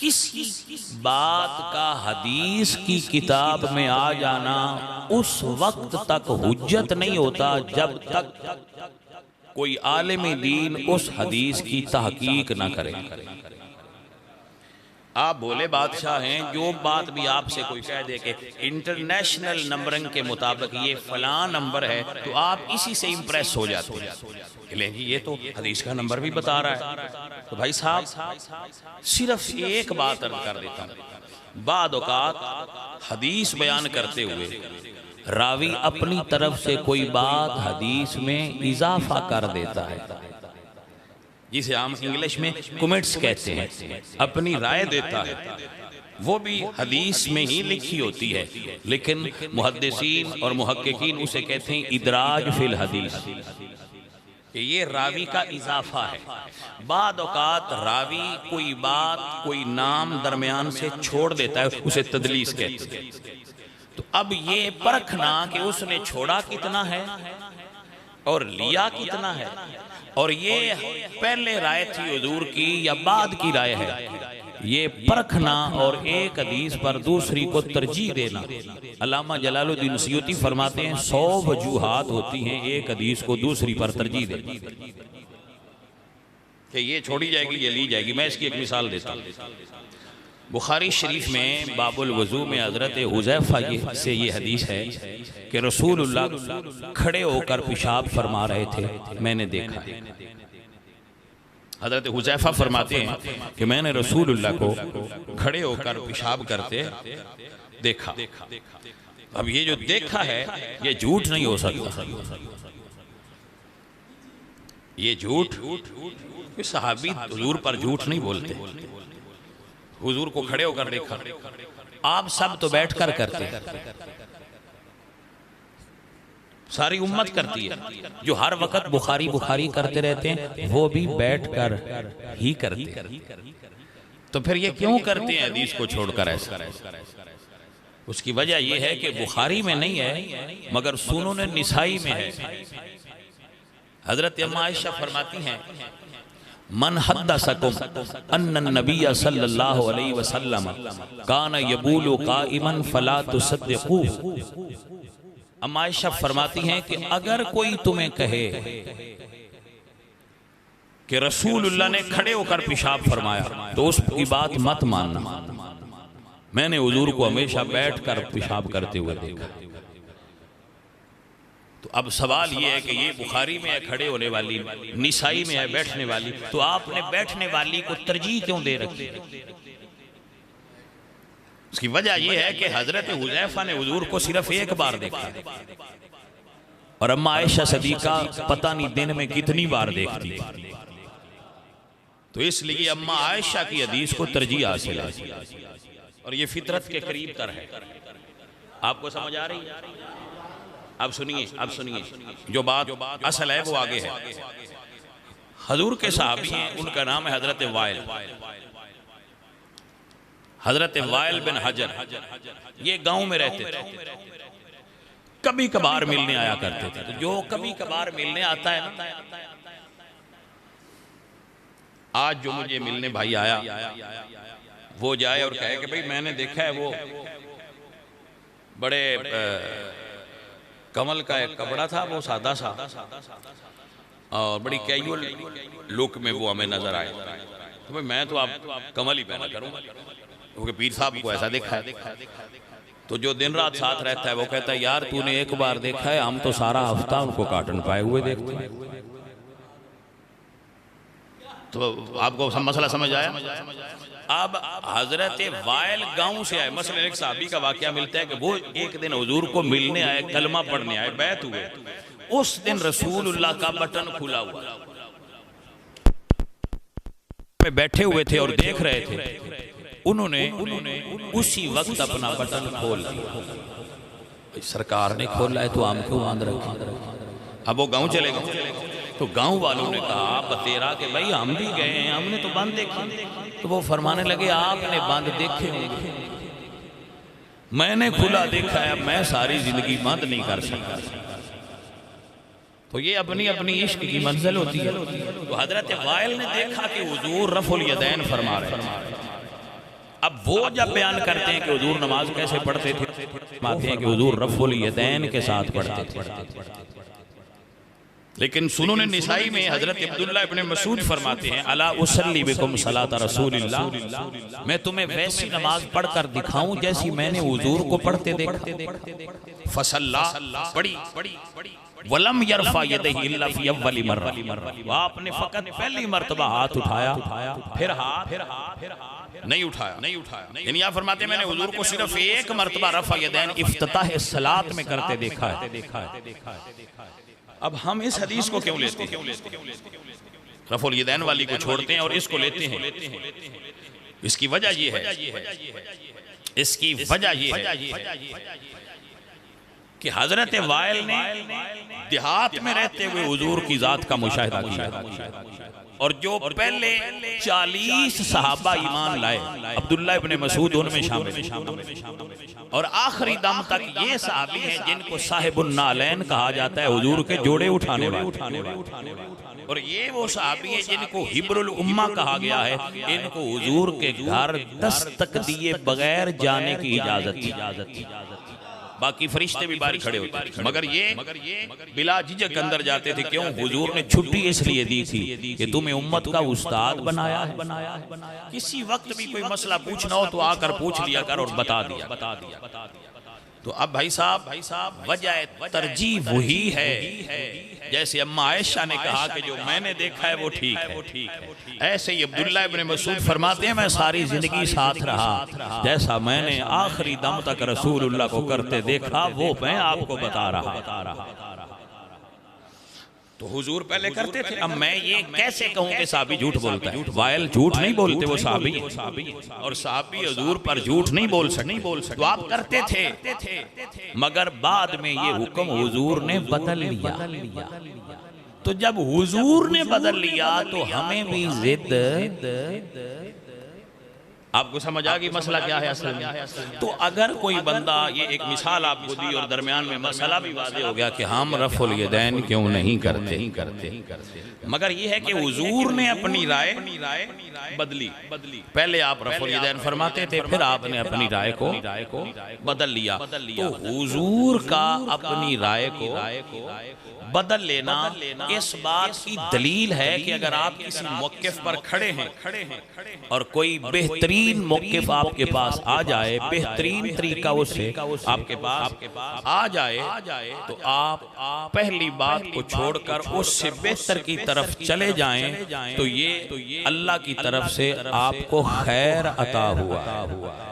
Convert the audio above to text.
کسی بات کا حدیث کی کتاب میں آ جانا اس وقت تک حجت نہیں ہوتا جب تک کوئی عالم دین اس حدیث کی تحقیق نہ کرے۔ آپ بولے بادشاہ ہیں، جو بات بھی آپ سے کوئی کہہ دے کہ انٹرنیشنل نمبرنگ کے مطابق یہ فلاں نمبر ہے، تو آپ اسی سے امپریس ہو جاتے ہیں کہ لیں جی یہ تو حدیث کا نمبر بھی بتا رہا ہے۔ تو بھائی صاحب صرف ایک بات عرض کر دیتا ہوں، بعض اوقات حدیث بیان کرتے ہوئے راوی اپنی طرف سے کوئی بات حدیث میں اضافہ کر دیتا ہے، جسے عام انگلش میں کمنٹس کہتے ہیں، اپنی رائے دیتا ہے، وہ بھی حدیث میں ہی لکھی ہوتی ہے، لیکن محدثین اور محققین اسے کہتے ہیں ادراج فی الحدیث، کہ یہ راوی کا اضافہ ہے۔ بعض اوقات راوی کوئی بات کوئی نام درمیان سے چھوڑ دیتا ہے، اسے تدلیس کہتے ہیں۔ تو اب یہ پرکھنا کہ اس نے چھوڑا کتنا ہے اور لیا کتنا ہے، اور یہ پہلے رائے تھی حضور کی یا بعد کی رائے ہے، یہ پرکھنا اور ایک حدیث پر دوسری کو ترجیح دینا۔ علامہ جلال الدین سیوطی فرماتے ہیں 100 وجوہات ہوتی ہیں ایک حدیث کو دوسری پر ترجیح دینا، کہ یہ چھوڑی جائے گی یہ لی جائے گی۔ میں اس کی ایک مثال دیتا ہوں۔ بخاری شریف میں باب الوضو میں حضرت حذیفہ سے یہ حدیث ہے کہ رسول اللہ کھڑے ہو کر پیشاب فرما رہے تھے، میں نے دیکھا۔ حضرت حذیفہ فرماتے ہیں کہ میں نے رسول اللہ کو کھڑے ہو کر پیشاب کرتے دیکھا۔ اب یہ جو دیکھا ہے یہ جھوٹ نہیں ہو سکتا، یہ جھوٹ، صحابی حضور پر جھوٹ نہیں بولتے، حضور کو کھڑے ہو کر دیکھا۔ آپ سب تو بیٹھ کر کرتے، ساری امت کرتی ہے، جو ہر وقت بخاری بخاری کرتے رہتے ہیں وہ بھی بیٹھ کر ہی کرتے، تو پھر یہ کیوں کرتے ہیں حدیث کو چھوڑ کر ایسا؟ اس کی وجہ یہ ہے کہ بخاری میں نہیں ہے مگر سنن نسائی میں ہے۔ حضرت اماں عائشہ فرماتی ہیں من حدثکم ان النبی صلی اللہ علیہ وسلم کان یبول قائما فلا تصدقوه۔ اماں عائشہ فرماتی ہیں کہ اگر کوئی تمہیں کہے کہ رسول اللہ نے کھڑے ہو کر پیشاب فرمایا تو اس کی بات مت ماننا، میں نے حضور کو ہمیشہ بیٹھ کر پیشاب کرتے ہوئے دیکھا۔ تو اب سوال یہ ہے کہ یہ بخاری میں ہے کھڑے ہونے والی، نسائی میں ہے بیٹھنے والی، تو آپ نے بیٹھنے والی کو ترجیح کیوں دے رکھی؟ اس کی وجہ یہ ہے کہ حضرت حذیفہ نے حضور کو صرف ایک بار دیکھا، اور اماں عائشہ صدیقہ پتہ نہیں دن میں کتنی بار دیکھتی، تو اس لیے اماں عائشہ کی حدیث کو ترجیح حاصل ہے، اور یہ فطرت کے قریب تر ہے۔ آپ کو سمجھ آ رہی ہے؟ اب سنیے، جو بات اصل ہے وہ آگے ہے۔ حضور کے صحابی ہیں، ان کا نام ہے حضرت وائل، حضرت وائل بن حجر، یہ گاؤں میں رہتے تھے، کبھی کبھار ملنے آیا کرتے تھے۔ تو جو کبھی کبھار ملنے آتا ہے نا، آج جو مجھے ملنے بھائی آیا وہ جائے اور کہے کہ بھئی میں نے دیکھا ہے وہ بڑے کمل کا ایک کپڑا تھا، وہ سادہ سا اور بڑی کیجول لک میں وہ ہمیں نظر آئے، تو میں تو آپ کمل ہی پہنا کروں کیونکہ پیر صاحب کو ایسا دیکھا ہے۔ تو جو دن رات ساتھ رہتا ہے وہ کہتا ہے یار تو نے ایک بار دیکھا ہے، ہم تو سارا ہفتہ ان کو کاٹن پائے ہوئے دیکھتے ہیں۔ تو آپ کو مسئلہ سمجھ آیا؟ اب حضرت وائل گاؤں سے آئے، مثلا ایک صحابی کا واقعہ ملتا ہے کہ وہ ایک دن حضور کو ملنے آئے، کلمہ پڑھنے آئے، بیعت ہوئے، اس دن رسول اللہ کا بٹن کھلا ہوا، بیٹھے ہوئے تھے اور دیکھ رہے تھے، انہوں نے اسی وقت اپنا بٹن کھول لیا۔ سرکار نے کھولا ہے تو ہم کیوں باندھ رکھیں؟ اب وہ گاؤں چلے گئے، تو گاؤں والوں نے کہا بتیرا کہ بھائی ہم بھی گئے ہیں، ہم نے تو بند دیکھے۔ تو وہ فرمانے لگے آپ نے بند دیکھے ہوں گے، میں نے کھلا دیکھا ہے، میں ساری زندگی بند نہیں کر سکتا۔ تو یہ اپنی اپنی عشق کی منزل ہوتی ہے۔ تو حضرت وائل نے دیکھا کہ حضور رفع الیدین فرما رہے ہیں، وہ جب بیان کرتے ہیں کہ حضور نماز کیسے پڑھتے تھے، فرماتے ہیں کہ حضور رفع الیدین کے ساتھ پڑھتے تھے. لیکن سنن نسائی میں حضرت عبداللہ ابن مسعود فرماتے ہیں الا اصلی بکم صلاۃ رسول اللہ، میں تمہیں ویسی نماز پڑھ کر دکھاؤں جیسی میں نے حضور کو پڑھتے دیکھا. فصلی، پڑھی، ولم یرفع یدیہ الا فی اول مرہ، آپ نے فقط پہلی مرتبہ ہاتھ اٹھایا، پھر ہاتھ نہیں اٹھایا. یعنی آپ فرماتے ہیں میں نے حضور کو صرف ایک مرتبہ رفع یدین افتتاح صلاۃ میں کرتے دیکھا ہے. اب ہم اس حدیث کو کیوں لیتے ہیں؟ رفع الیدین والی کو چھوڑتے ہیں اور اس کو لیتے ہیں. اس کی وجہ یہ ہے کہ حضرت وائل نے دیہات میں رہتے ہوئے حضور کی ذات کا مشاہدہ کیا، اور جو پہلے 40 صحابہ ایمان لائے، عبداللہ ابن مسعود ان میں شامل، اور آخری دم تک یہ صحابی ہیں جن کو صاحب النالین کہا جاتا ہے، حضور کے جوڑے اٹھانے والے. اور یہ وہ صحابی ہیں جن کو حبر الامہ کہا گیا ہے، ان کو حضور کے گھر دستک دیے بغیر جانے کی اجازت تھی. باقی فرشتے بھی باہر کھڑے ہوتے تھے، مگر یہ بلا جھجک اندر جاتے تھے. کیوں؟ حضور نے چھٹی اس لیے دی تھی کہ تمہیں امت کا استاد بنایا ہے. کسی وقت بھی کوئی مسئلہ پوچھنا ہو تو آ کر پوچھ لیا کر اور بتا دیا. تو اب بھائی صاحب وجہ ترجیح وہی ہے جیسے اما عائشہ نے کہا کہ جو میں نے دیکھا ہے وہ ٹھیک ہے، ایسے ہی عبداللہ ابن مسعود فرماتے ہیں میں ساری زندگی ساتھ رہا، جیسا میں نے آخری دم تک رسول اللہ کو کرتے دیکھا وہ میں آپ کو بتا رہا. تو حضور پہلے کرتے تھے. اب میں یہ کیسے کہوں کہ صحابی جھوٹ بولتا ہے؟ وائل جھوٹ نہیں بولتے، وہ صحابی ہیں، اور صحابی حضور پر جھوٹ نہیں بول سکتے. تو آپ کرتے تھے، مگر بعد میں یہ حکم حضور نے بدل لیا. تو جب حضور نے بدل لیا تو ہمیں بھی ضد. آپ کو سمجھ آگئی مسئلہ کیا ہے اصل میں؟ تو اگر کوئی بندہ، یہ ایک مثال آپ کو دی اور درمیان میں مسئلہ بھی واضح ہو گیا کہ ہم رفع الیدین کیوں نہیں کرتے، مگر یہ ہے کہ حضور نے اپنی رائے بدلی. پہلے آپ رفع الیدین فرماتے تھے، پھر آپ نے اپنی رائے کو بدل لیا. تو حضور کا اپنی رائے کو بدل لینا اس بات کی دلیل ہے کہ اگر آپ کسی موقف پر کھڑے ہیں اور کوئی بہترین موقف آپ کے پاس آ جائے، بہترین طریقہ اس سے آپ کے پاس آ جائے، تو آپ پہلی بات کو چھوڑ کر اس سے بہتر کی طرف چلے جائیں، تو یہ اللہ کی طرف سے آپ کو خیر عطا ہوا.